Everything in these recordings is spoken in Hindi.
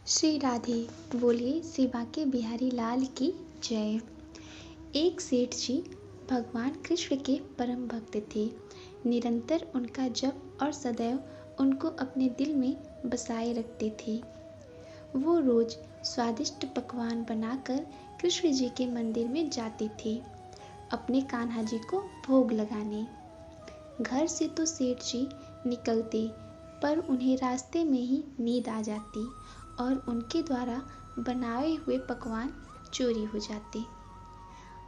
श्री राधे। बोलिए श्री बांके बिहारी लाल की जय। एक सेठ जी भगवान कृष्ण के परम भक्त थे। निरंतर उनका जप और सदैव उनको अपने दिल में बसाए रखते थे। वो रोज स्वादिष्ट पकवान बनाकर कृष्ण जी के मंदिर में जाते थे, अपने कान्हा जी को भोग लगाने। घर से तो सेठ जी निकलते, पर उन्हें रास्ते में ही नींद आ जाती और उनके द्वारा बनाए हुए पकवान चोरी हो जाते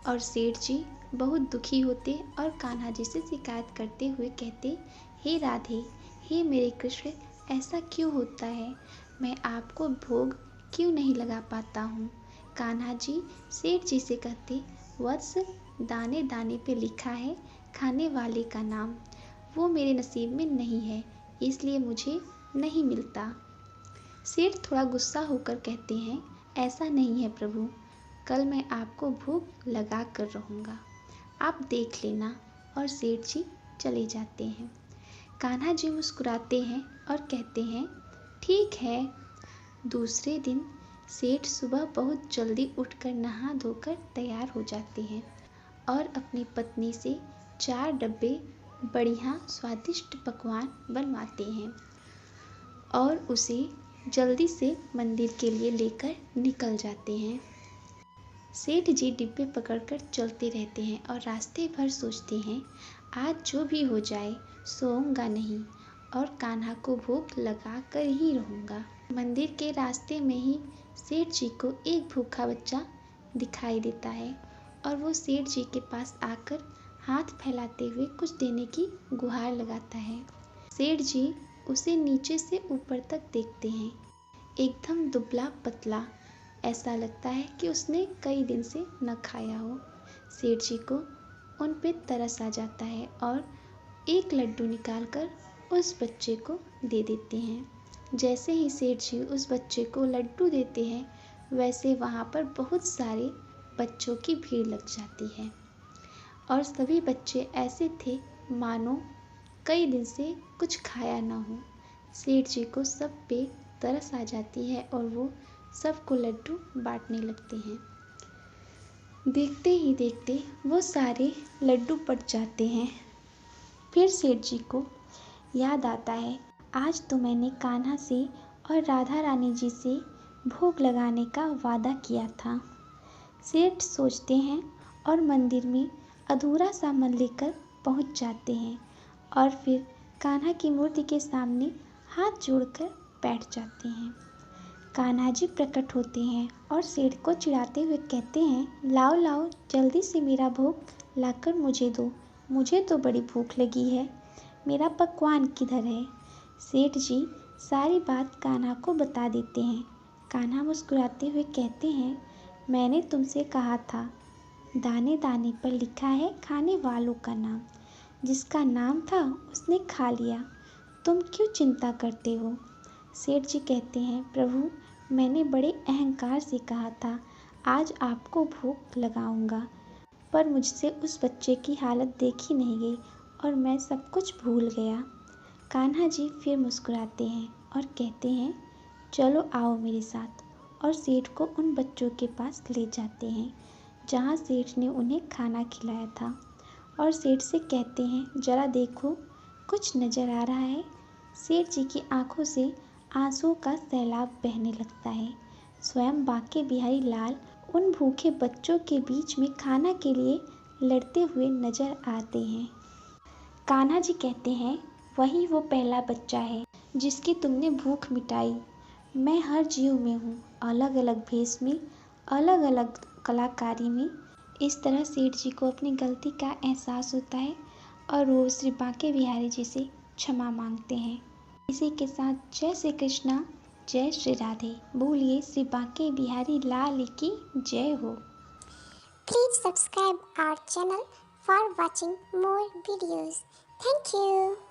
और सेठ जी बहुत दुखी होते और कान्हा जी से शिकायत करते हुए कहते, हे राधे, हे मेरे कृष्ण, ऐसा क्यों होता है? मैं आपको भोग क्यों नहीं लगा पाता हूँ? कान्हा जी सेठ जी से कहते, वत्स, दाने दाने पे लिखा है खाने वाले का नाम। वो मेरे नसीब में नहीं है, इसलिए मुझे नहीं मिलता। सेठ थोड़ा गुस्सा होकर कहते हैं, ऐसा नहीं है प्रभु, कल मैं आपको भोग लगा कर रहूँगा, आप देख लेना। और सेठ जी चले जाते हैं। कान्हा जी मुस्कुराते हैं और कहते हैं, ठीक है। दूसरे दिन सेठ सुबह बहुत जल्दी उठकर नहा धोकर तैयार हो जाते हैं और अपनी पत्नी से 4 डब्बे बढ़िया स्वादिष्ट पकवान बनवाते हैं और उसे जल्दी से मंदिर के लिए लेकर निकल जाते हैं। सेठ जी डिब्बे पकड़कर चलते रहते हैं और रास्ते भर सोचते हैं, आज जो भी हो जाए सोऊंगा नहीं और कान्हा को भोग लगा कर ही रहूँगा। मंदिर के रास्ते में ही सेठ जी को एक भूखा बच्चा दिखाई देता है और वो सेठ जी के पास आकर हाथ फैलाते हुए कुछ देने की गुहार लगाता है। सेठ जी उसे नीचे से ऊपर तक देखते हैं, एकदम दुबला पतला, ऐसा लगता है कि उसने कई दिन से न खाया हो। सेठ जी को उन पे तरस आ जाता है और एक लड्डू निकालकर उस बच्चे को दे देते हैं। जैसे ही सेठ जी उस बच्चे को लड्डू देते हैं, वैसे वहाँ पर बहुत सारे बच्चों की भीड़ लग जाती है और सभी बच्चे ऐसे थे मानो कई दिन से कुछ खाया ना हो। सेठ जी को सब पे तरस आ जाती है और वो सबको लड्डू बांटने लगते हैं। देखते ही देखते वो सारे लड्डू पट जाते हैं। फिर सेठ जी को याद आता है, आज तो मैंने कान्हा से और राधा रानी जी से भोग लगाने का वादा किया था। सेठ सोचते हैं और मंदिर में अधूरा सा मन लेकर पहुंच जाते हैं और फिर कान्हा की मूर्ति के सामने हाथ जोड़कर बैठ जाते हैं। कान्हा जी प्रकट होते हैं और सेठ को चिढ़ाते हुए कहते हैं, लाओ लाओ, जल्दी से मेरा भोग लाकर मुझे दो, मुझे तो बड़ी भूख लगी है, मेरा पकवान किधर है? सेठ जी सारी बात कान्हा को बता देते हैं। कान्हा मुस्कुराते हुए कहते हैं, मैंने तुमसे कहा था, दाने दाने पर लिखा है खाने वालों का नाम, जिसका नाम था उसने खा लिया, तुम क्यों चिंता करते हो? सेठ जी कहते हैं, प्रभु, मैंने बड़े अहंकार से कहा था आज आपको भोग लगाऊंगा, पर मुझसे उस बच्चे की हालत देखी नहीं गई और मैं सब कुछ भूल गया। कान्हा जी फिर मुस्कुराते हैं और कहते हैं, चलो आओ मेरे साथ, और सेठ को उन बच्चों के पास ले जाते हैं जहाँ सेठ ने उन्हें खाना खिलाया था और सेठ से कहते हैं, जरा देखो, कुछ नज़र आ रहा है? सेठ जी की आंखों से आंसुओं का सैलाब बहने लगता है। स्वयं बांके बिहारी लाल उन भूखे बच्चों के बीच में खाना के लिए लड़ते हुए नजर आते हैं। कान्हा जी कहते हैं, वही वो पहला बच्चा है जिसकी तुमने भूख मिटाई। मैं हर जीव में हूँ, अलग अलग भेष में, अलग अलग कलाकारी में। इस तरह सेठ जी को अपनी गलती का एहसास होता है और वो श्री बांके बिहारी जी से क्षमा मांगते हैं। इसी के साथ जय श्री कृष्णा, जय श्री राधे। बोलिए श्री बांके बिहारी लाल की जय हो। Please subscribe our channel for watching more videos. Thank you.